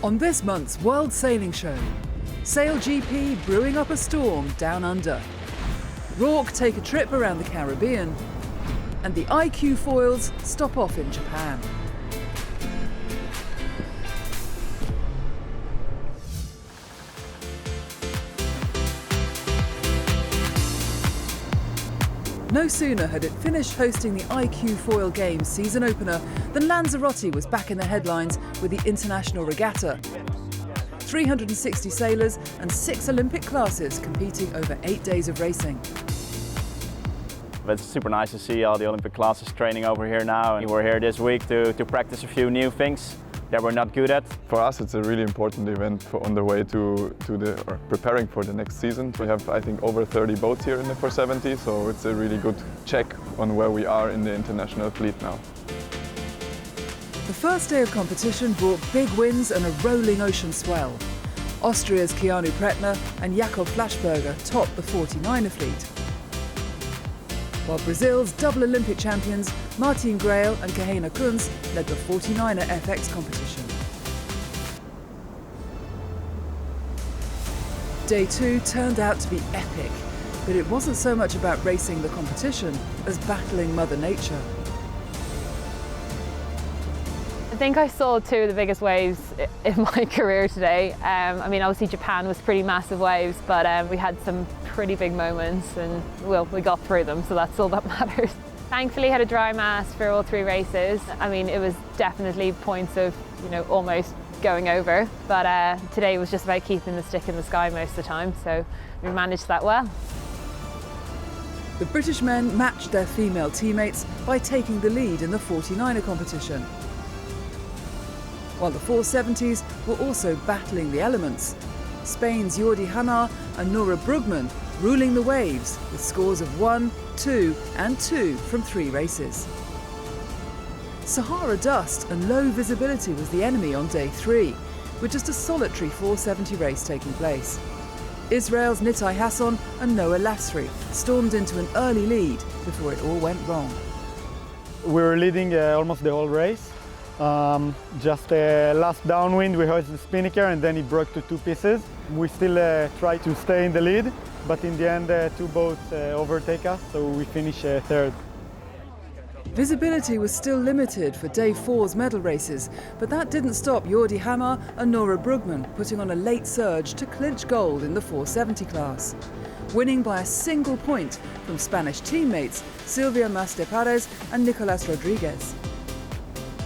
On this month's World Sailing Show, Sail GP brewing up a storm down under. Rourke take a trip around the Caribbean, and the IQ foils stop off in Japan. No sooner had it finished hosting the IQ Foil Games season opener than Lanzarote was back in the headlines with the International Regatta. 360 sailors and 6 Olympic classes competing over 8 days of racing. It's super nice to see all the Olympic classes training over here now. And we're here this week to practice a few new things that we're not good at. For us, it's a really important event on the way to preparing for the next season. We have, I think, over 30 boats here in the 470, so it's a really good check on where we are in the international fleet now. The first day of competition brought big winds and a rolling ocean swell. Austria's Keanu Pretner and Jakob Flashberger topped the 49er fleet, while Brazil's double Olympic champions Martin Grael and Kahena Kunz led the 49er FX competition. Day 2 turned out to be epic, but it wasn't so much about racing the competition as battling Mother Nature. I think I saw 2 of the biggest waves in my career today. I mean, obviously Japan was pretty massive waves, but we had some pretty big moments and we got through them, so that's all that matters. Thankfully had a dry mast for all 3 races. I mean, it was definitely points of, almost going over, but today was just about keeping the stick in the sky most of the time, so we managed that well. The British men matched their female teammates by taking the lead in the 49er competition, while the 470s were also battling the elements. Spain's Jordi Hamar and Nora Brugman ruling the waves with scores of 1, 2 and 2 from 3 races. Sahara dust and low visibility was the enemy on day 3, with just a solitary 470 race taking place. Israel's Nitai Hasson and Noah Lasry stormed into an early lead before it all went wrong. We were leading almost the whole race. Just last downwind we hoisted the spinnaker and then it broke to 2 pieces. We still tried to stay in the lead, but in the end 2 boats overtake us, so we finished 3rd. Visibility was still limited for day 4's medal races, but that didn't stop Jordi Hamar and Nora Brugman putting on a late surge to clinch gold in the 470 class, winning by a single point from Spanish teammates Silvia Mas-de-Parés and Nicolas Rodriguez.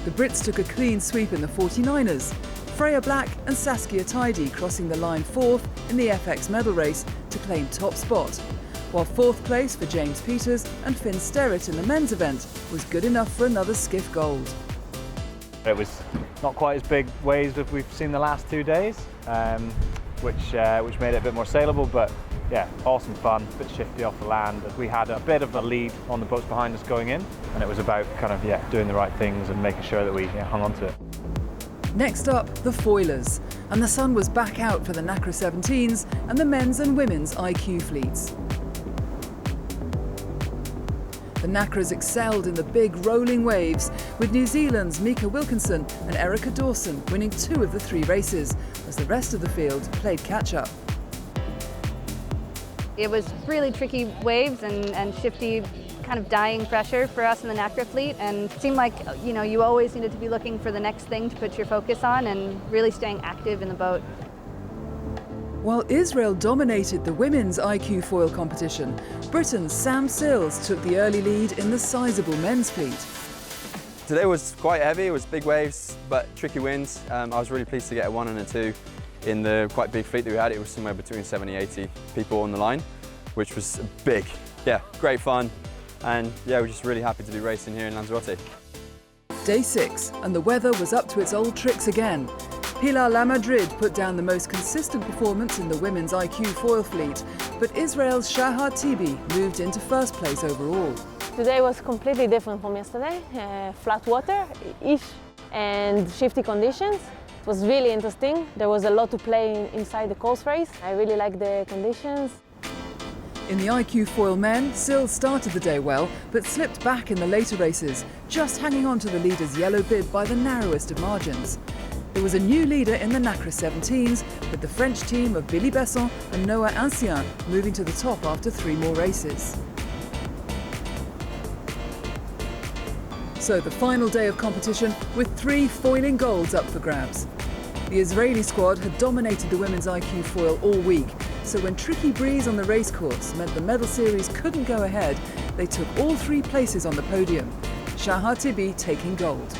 The Brits took a clean sweep in the 49ers, Freya Black and Saskia Tidy crossing the line 4th in the FX medal race to claim top spot, while 4th place for James Peters and Finn Sterrett in the men's event was good enough for another skiff gold. It was not quite as big waves as we've seen the last 2 days, which made it a bit more sailable, but yeah, awesome fun, a bit shifty off the land. We had a bit of a lead on the boats behind us going in, and it was about kind of doing the right things and making sure that we hung on to it. Next up, the foilers, and the sun was back out for the NACRA 17s and the men's and women's IQ fleets. The NACRAs excelled in the big rolling waves, with New Zealand's Mika Wilkinson and Erica Dawson winning 2 of the 3 races, as the rest of the field played catch-up. It was really tricky waves and shifty kind of dying pressure for us in the NACRA fleet, and it seemed like you always needed to be looking for the next thing to put your focus on and really staying active in the boat. While Israel dominated the women's IQ foil competition, Britain's Sam Sills took the early lead in the sizable men's fleet. Today was quite heavy, it was big waves but tricky winds. I was really pleased to get a 1 and a 2 in the quite big fleet that we had. It was somewhere between 70 and 80 people on the line, which was big. Yeah, great fun, and yeah, we're just really happy to be racing here in Lanzarote. Day 6, and the weather was up to its old tricks again. Pilar Lamadrid put down the most consistent performance in the women's IQ foil fleet, but Israel's Shahar Tibi moved into 1st place overall. Today was completely different from yesterday. Flat water-ish and shifty conditions. It was really interesting. There was a lot to play inside the course race. I really like the conditions. In the IQ foil men, Sills started the day well, but slipped back in the later races, just hanging on to the leader's yellow bib by the narrowest of margins. There was a new leader in the Nacre 17s, with the French team of Billy Besson and Noah Ancien moving to the top after 3 more races. So the final day of competition with 3 foiling golds up for grabs. The Israeli squad had dominated the women's IQ foil all week, so when tricky breeze on the racecourse meant the medal series couldn't go ahead, they took all 3 places on the podium, Shahar Tibi taking gold.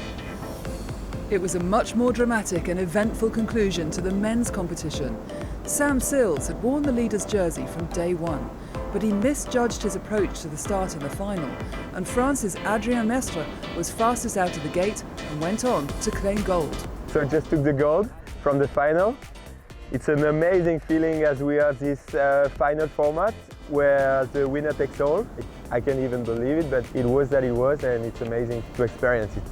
It was a much more dramatic and eventful conclusion to the men's competition. Sam Sills had worn the leader's jersey from day one, but he misjudged his approach to the start and the final, and France's Adrien Mestre was fastest out of the gate and went on to claim gold. So just took the gold from the final. It's an amazing feeling as we are this final format where the winner takes all. I can't even believe it, but it was that it was, and it's amazing to experience it.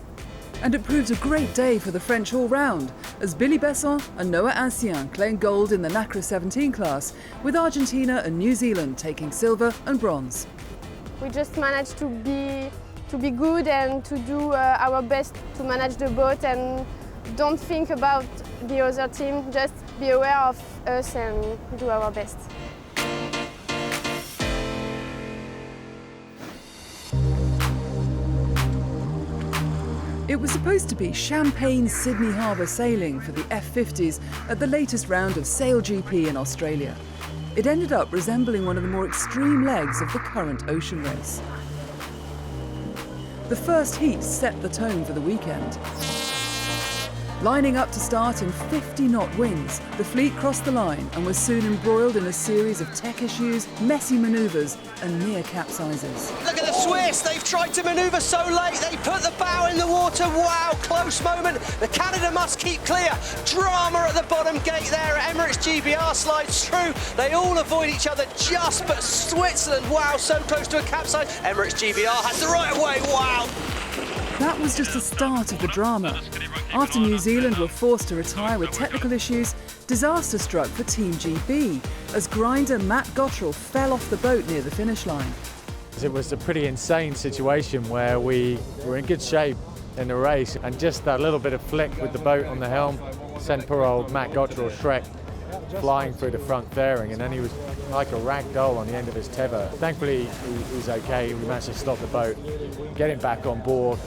And it proved a great day for the French all-round, as Billy Besson and Noah Ancien claimed gold in the Nacre 17 class, with Argentina and New Zealand taking silver and bronze. We just managed to be good and to do our best to manage the boat, and don't think about the other team, just be aware of us and do our best. It was supposed to be champagne Sydney Harbour sailing for the F50s at the latest round of Sail GP in Australia. It ended up resembling one of the more extreme legs of the current ocean race. The first heat set the tone for the weekend. Lining up to start in 50-knot winds, the fleet crossed the line and was soon embroiled in a series of tech issues, messy manoeuvres and near capsizes. Look at the Swiss, they've tried to manoeuvre so late, they put the bow in the water, wow, close moment, the Canada must keep clear, drama at the bottom gate there, Emirates GBR slides through, they all avoid each other just, but Switzerland, wow, so close to a capsize, Emirates GBR has the right of way, wow. That was just the start of the drama. After New Zealand were forced to retire with technical issues, disaster struck for Team GB as grinder Matt Gottrell fell off the boat near the finish line. It was a pretty insane situation where we were in good shape in the race, and just that little bit of flick with the boat on the helm sent poor old Matt Gottrell Shrek flying through the front fairing, and then he was like a rag doll on the end of his tether. Thankfully he was okay, we managed to stop the boat, get him back on board.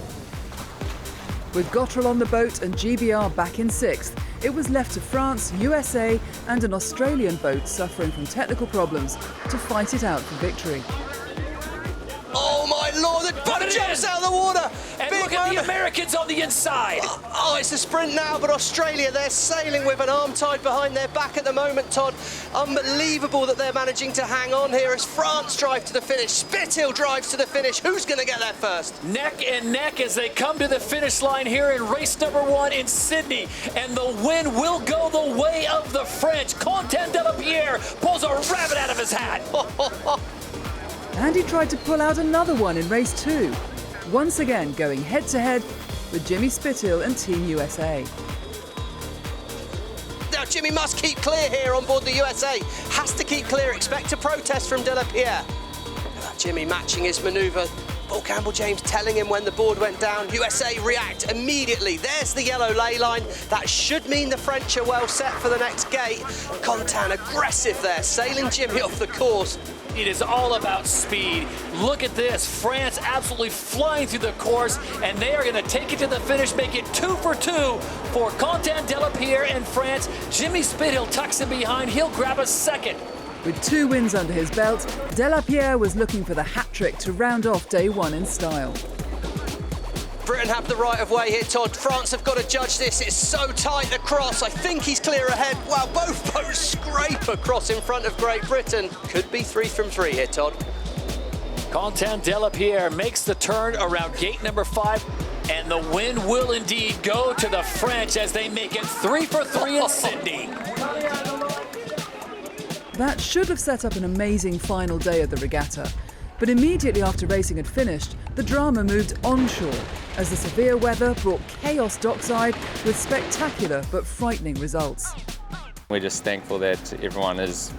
With Gottrell on the boat and GBR back in 6th, it was left to France, USA and an Australian boat suffering from technical problems to fight it out for victory. Oh my lord, the boat jumps out of the water! And Big look at moment. the Americans on the inside! Oh, it's a sprint now, but Australia, they're sailing with an arm tied behind their back at the moment, Todd. Unbelievable that they're managing to hang on here as France drive to the finish. Spithill drives to the finish. Who's going to get there first? Neck and neck as they come to the finish line here in race number 1 in Sydney. And the win will go the way of the French. Quentin Delapierre pulls a rabbit out of his hat. And he tried to pull out another one in race 2, once again going head-to-head with Jimmy Spithill and Team USA. Now Jimmy must keep clear here on board the USA. Has to keep clear. Expect a protest from Delapierre. Jimmy matching his manoeuvre. Paul Campbell-James telling him when the board went down. USA react immediately. There's the yellow ley line. That should mean the French are well set for the next gate. Quentin aggressive there, sailing Jimmy off the course. It is all about speed. Look at this. France absolutely flying through the course, and they are going to take it to the finish, make it 2 for 2 for Quentin Delapierre and France. Jimmy Spithill tucks him behind. He'll grab a second. With 2 wins under his belt, Delapierre was looking for the hat-trick to round off day 1 in style. Britain have the right of way here, Todd. France have got to judge this. It's so tight across. I think he's clear ahead. Wow, both boats scrape across in front of Great Britain. Could be 3 from 3 here, Todd. Quentin Delapierre makes the turn around gate number 5, and the win will indeed go to the French as they make it 3 for 3 in Sydney. That should have set up an amazing final day of the regatta. But immediately after racing had finished, the drama moved onshore as the severe weather brought chaos dockside with spectacular but frightening results. We're just thankful that everyone is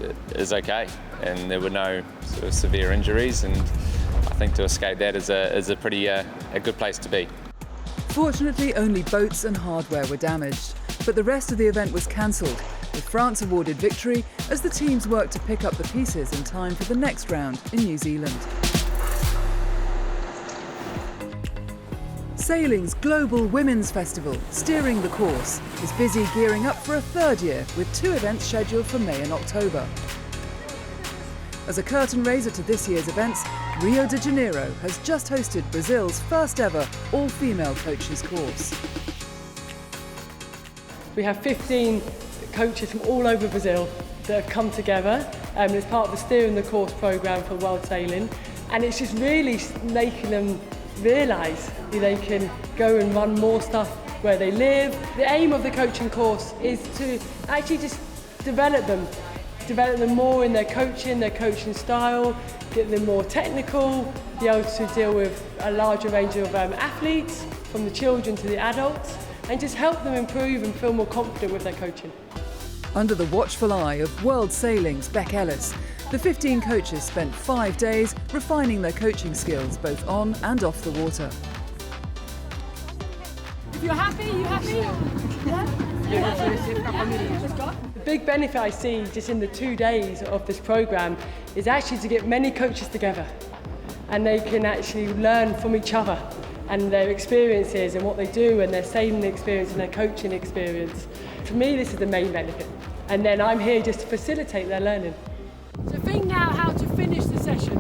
okay and there were no sort of severe injuries, and I think to escape that is a pretty a good place to be. Fortunately, only boats and hardware were damaged, But the rest of the event was cancelled, with France awarded victory as the teams worked to pick up the pieces in time for the next round in New Zealand. Sailing's Global Women's Festival, Steering the Course, is busy gearing up for a third year with 2 events scheduled for May and October. As a curtain raiser to this year's events, Rio de Janeiro has just hosted Brazil's first ever all-female coaches course. We have 15 coaches from all over Brazil that have come together as part of the Steering the Course programme for World Sailing, and it's just really making them realise they can go and run more stuff where they live. The aim of the coaching course is to actually just develop them more in their coaching style, get them more technical, be able to deal with a larger range of athletes, from the children to the adults, and just help them improve and feel more confident with their coaching. Under the watchful eye of World Sailing's Beck Ellis, the 15 coaches spent 5 days refining their coaching skills both on and off the water. If you're happy, you happy? Yeah? The big benefit I see just in the 2 days of this programme is actually to get many coaches together, and they can actually learn from each other and their experiences and what they do and their sailing experience and their coaching experience. For me, this is the main benefit. And then I'm here just to facilitate their learning. So think now how to finish the session.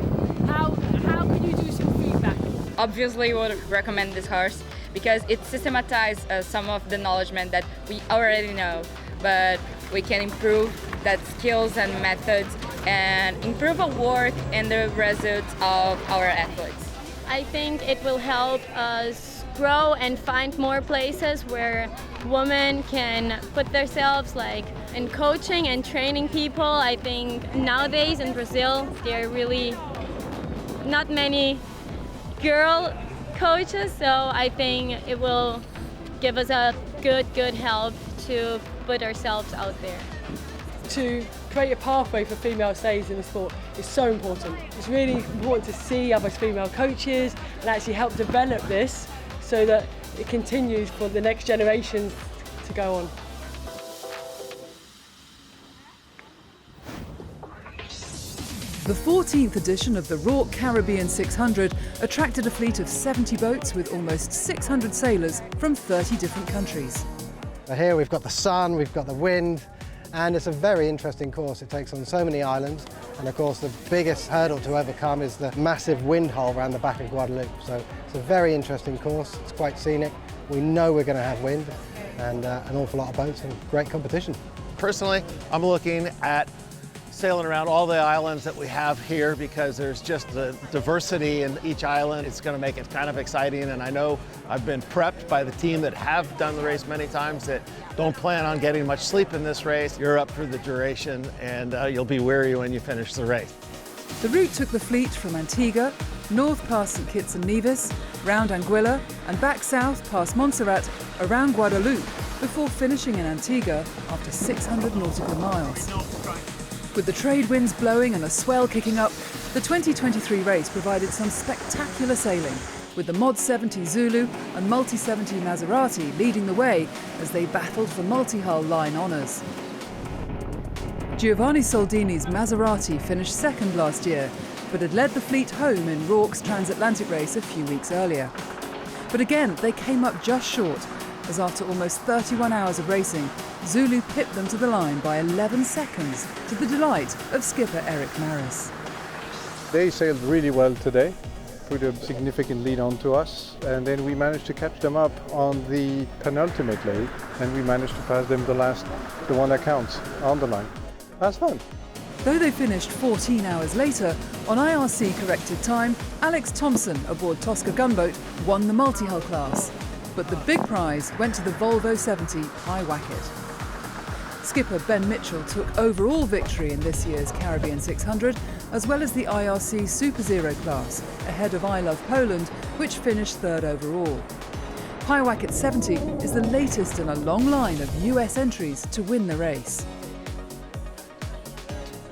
How can you do some feedback? Obviously, we would recommend this course because it systematizes some of the knowledge that we already know, but we can improve that skills and methods and improve our work and the results of our athletes. I think it will help us grow and find more places where women can put themselves in coaching and training people. I think nowadays in Brazil there are really not many girl coaches, so I think it will give us a good help to put ourselves out there. To create a pathway for female sailors in the sport is so important. It's really important to see other female coaches and actually help develop this so that it continues for the next generations to go on. The 14th edition of the Rourke Caribbean 600 attracted a fleet of 70 boats with almost 600 sailors from 30 different countries. Here we've got the sun, we've got the wind, and it's a very interesting course. It takes on so many islands, and of course the biggest hurdle to overcome is the massive wind hole around the back of Guadeloupe. So it's a very interesting course. It's quite scenic. We know we're going to have wind and an awful lot of boats and great competition. Personally, I'm looking at sailing around all the islands that we have here because there's just the diversity in each island. It's going to make it kind of exciting, and I know I've been prepped by the team that have done the race many times that don't plan on getting much sleep in this race. You're up for the duration, and you'll be weary when you finish the race. The route took the fleet from Antigua, north past St Kitts and Nevis, round Anguilla and back south past Montserrat, around Guadeloupe, before finishing in Antigua after 600 nautical miles. With the trade winds blowing and a swell kicking up, the 2023 race provided some spectacular sailing, with the Mod 70 Zulu and Multi 70 Maserati leading the way as they battled for multi-hull line honours. Giovanni Soldini's Maserati finished second last year, but had led the fleet home in Rourke's transatlantic race a few weeks earlier. But again, they came up just short, as after almost 31 hours of racing, Zulu pipped them to the line by 11 seconds, to the delight of skipper Eric Maris. They sailed really well today, put a significant lead on to us, and then we managed to catch them up on the penultimate leg, and we managed to pass them the one that counts, on the line. That's fun. Though they finished 14 hours later, on IRC corrected time, Alex Thompson aboard Tosca Gunboat won the multi-hull class. But the big prize went to the Volvo 70 Pyewacket. Skipper Ben Mitchell took overall victory in this year's Caribbean 600, as well as the IRC Super Zero class, ahead of I Love Poland, which finished third overall. Pyewacket 70 is the latest in a long line of US entries to win the race.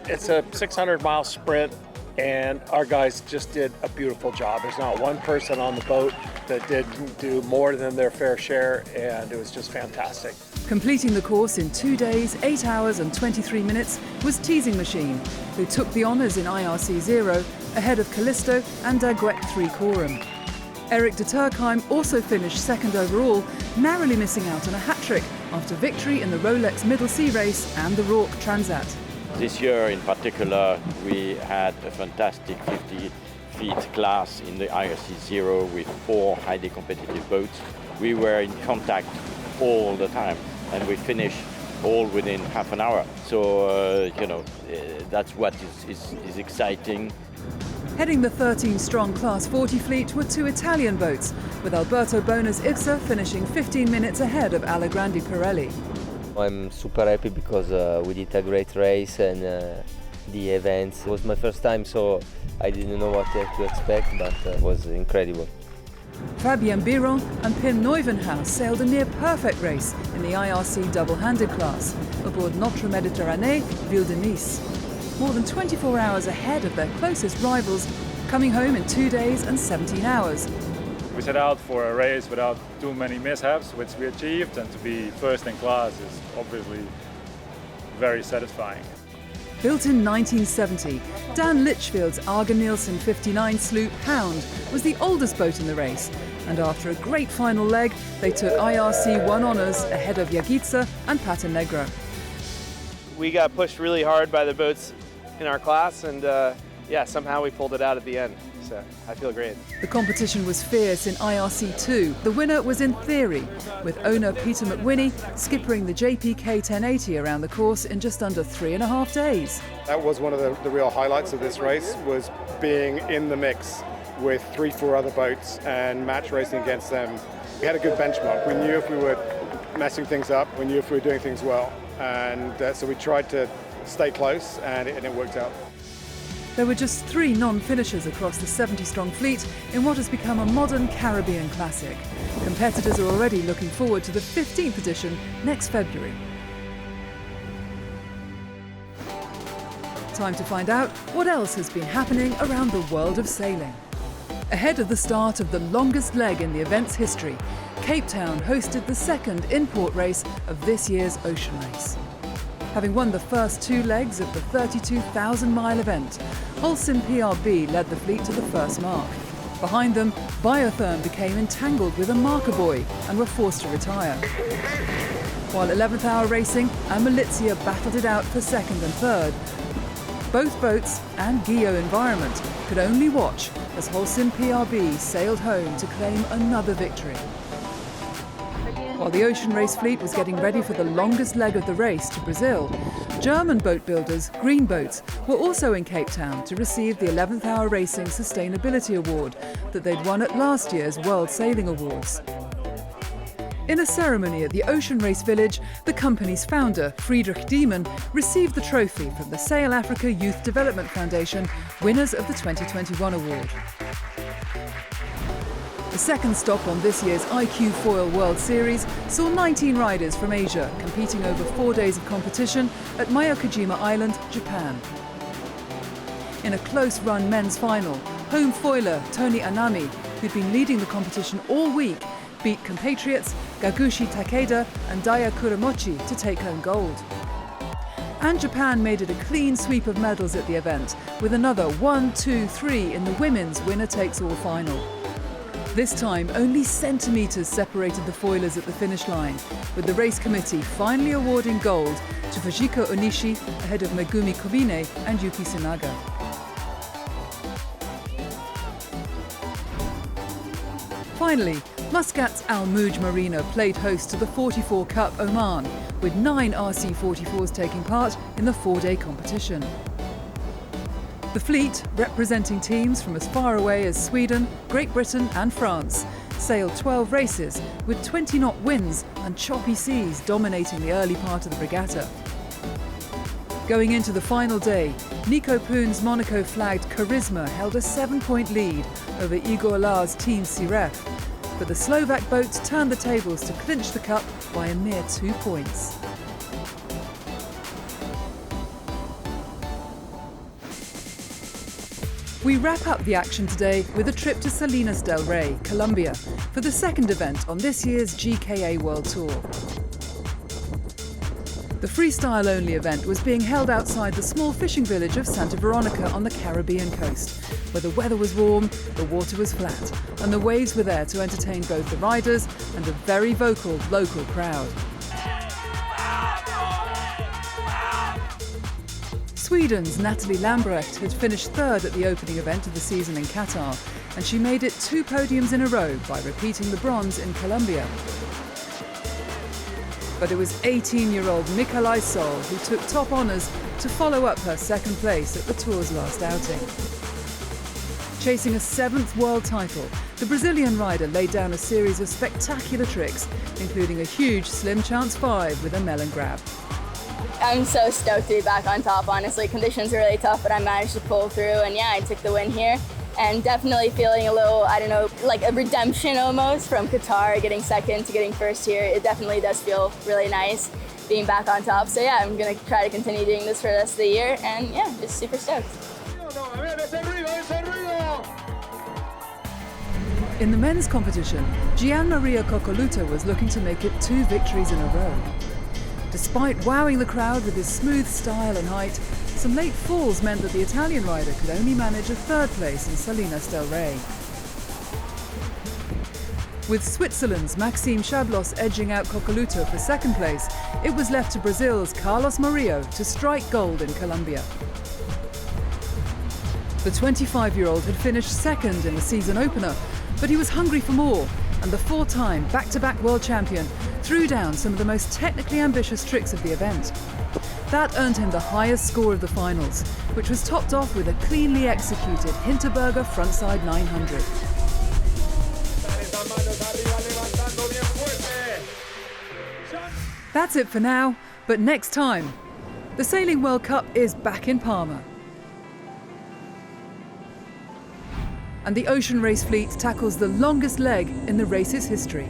It's a 600-mile sprint, and our guys just did a beautiful job. There's not one person on the boat that didn't do more than their fair share, and it was just fantastic. Completing the course in 2 days, 8 hours and 23 minutes was Teasing Machine, who took the honours in IRC 0 ahead of Callisto and Daguet 3 Corum. Eric de Turckheim also finished second overall, narrowly missing out on a hat-trick after victory in the Rolex Middle Sea Race and the Rourke Transat. This year in particular, we had a fantastic 50 feet class in the IRC 0 with 4 highly competitive boats. We were in contact all the time and we finished all within half an hour. So, that's what is exciting. Heading the 13-strong Class 40 fleet were 2 Italian boats, with Alberto Bona's Ifsa finishing 15 minutes ahead of Allegrande Pirelli. I'm super happy because we did a great race and the events. It was my first time, so I didn't know what to expect, but it was incredible. Fabien Biron and Pim Neuvenhaus sailed a near-perfect race in the IRC double-handed class aboard Notre Méditerranée Ville de Nice. More than 24 hours ahead of their closest rivals, coming home in 2 days and 17 hours. We set out for a race without too many mishaps, which we achieved, and to be first in class is obviously very satisfying. Built in 1970, Dan Litchfield's Arga Nielsen 59 sloop Hound was the oldest boat in the race, and after a great final leg, they took IRC 1 honours ahead of Yagitsa and Pata Negra. We got pushed really hard by the boats in our class, and somehow we pulled it out at the end, so I feel great. The competition was fierce in IRC 2. The winner was In Theory, with owner Peter McWhinney skippering the JPK 1080 around the course in just under 3.5 days. That was one of the real highlights of this race, was being in the mix with 3-4 other boats and match racing against them. We had a good benchmark. We knew if we were messing things up, we knew if we were doing things well, and so we tried to stay close, and it worked out. There were just 3 non-finishers across the 70-strong fleet in what has become a modern Caribbean classic. Competitors are already looking forward to the 15th edition next February. Time to find out what else has been happening around the world of sailing. Ahead of the start of the longest leg in the event's history, Cape Town hosted the second import race of this year's ocean race. Having won the first 2 legs of the 32,000-mile event, Holcim PRB led the fleet to the first mark. Behind them, Biotherm became entangled with a marker buoy and were forced to retire. While 11th Hour Racing and Malizia battled it out for second and third, both boats and Gio Environment could only watch as Holcim PRB sailed home to claim another victory. While the ocean race fleet was getting ready for the longest leg of the race to Brazil, German boat builders Green Boats were also in Cape Town to receive the 11th Hour Racing Sustainability Award that they'd won at last year's World Sailing Awards. In a ceremony at the Ocean Race Village, the company's founder, Friedrich Diemen, received the trophy from the Sail Africa Youth Development Foundation, winners of the 2021 award. The second stop on this year's IQ Foil World Series saw 19 riders from Asia competing over 4 days of competition at Miyakojima Island, Japan. In a close-run men's final, home foiler Tony Anami, who'd been leading the competition all week, beat compatriots Gagushi Takeda and Daya Kuramochi to take home gold. And Japan made it a clean sweep of medals at the event, with another 1, 2, 3 in the women's winner-takes-all final. This time, only centimetres separated the foilers at the finish line, with the race committee finally awarding gold to Fujiko Onishi ahead of Megumi Kobine and Yuki Tsunaga. Finally, Muscat's Al Mouj Marina played host to the 44 Cup Oman, with 9 RC44s taking part in the 4-day competition. The fleet, representing teams from as far away as Sweden, Great Britain and France, sailed 12 races with 20-knot winds and choppy seas dominating the early part of the regatta. Going into the final day, Nico Poon's Monaco-flagged Charisma held a 7-point lead over Igor Lars' Team Siref, but the Slovak boats turned the tables to clinch the cup by a mere 2 points. We wrap up the action today with a trip to Salinas del Rey, Colombia, for the second event on this year's GKA World Tour. The freestyle-only event was being held outside the small fishing village of Santa Veronica on the Caribbean coast, where the weather was warm, the water was flat, and the waves were there to entertain both the riders and a very vocal local crowd. Sweden's Natalie Lambrecht had finished third at the opening event of the season in Qatar, and she made it 2 podiums in a row by repeating the bronze in Colombia. But it was 18-year-old Mikalai Sol who took top honours to follow up her second place at the Tour's last outing. Chasing a 7th world title, the Brazilian rider laid down a series of spectacular tricks, including a huge slim chance 5 with a melon grab. I'm so stoked to be back on top, honestly. Conditions were really tough, but I managed to pull through, and yeah, I took the win here. And definitely feeling a little, I don't know, like a redemption almost from Qatar, getting second to getting first here. It definitely does feel really nice being back on top. So yeah, I'm gonna try to continue doing this for the rest of the year, and yeah, just super stoked. In the men's competition, Gian Maria Coccoluto was looking to make it 2 victories in a row. Despite wowing the crowd with his smooth style and height, some late falls meant that the Italian rider could only manage a 3rd place in Salinas del Rey. With Switzerland's Maxime Chablos edging out Coccoluto for 2nd place, it was left to Brazil's Carlos Murillo to strike gold in Colombia. The 25-year-old had finished 2nd in the season opener, but he was hungry for more, and the 4-time back-to-back world champion threw down some of the most technically ambitious tricks of the event. That earned him the highest score of the finals, which was topped off with a cleanly executed Hinterberger frontside 900. That's it for now, but next time, the Sailing World Cup is back in Palma. And the Ocean Race fleet tackles the longest leg in the race's history.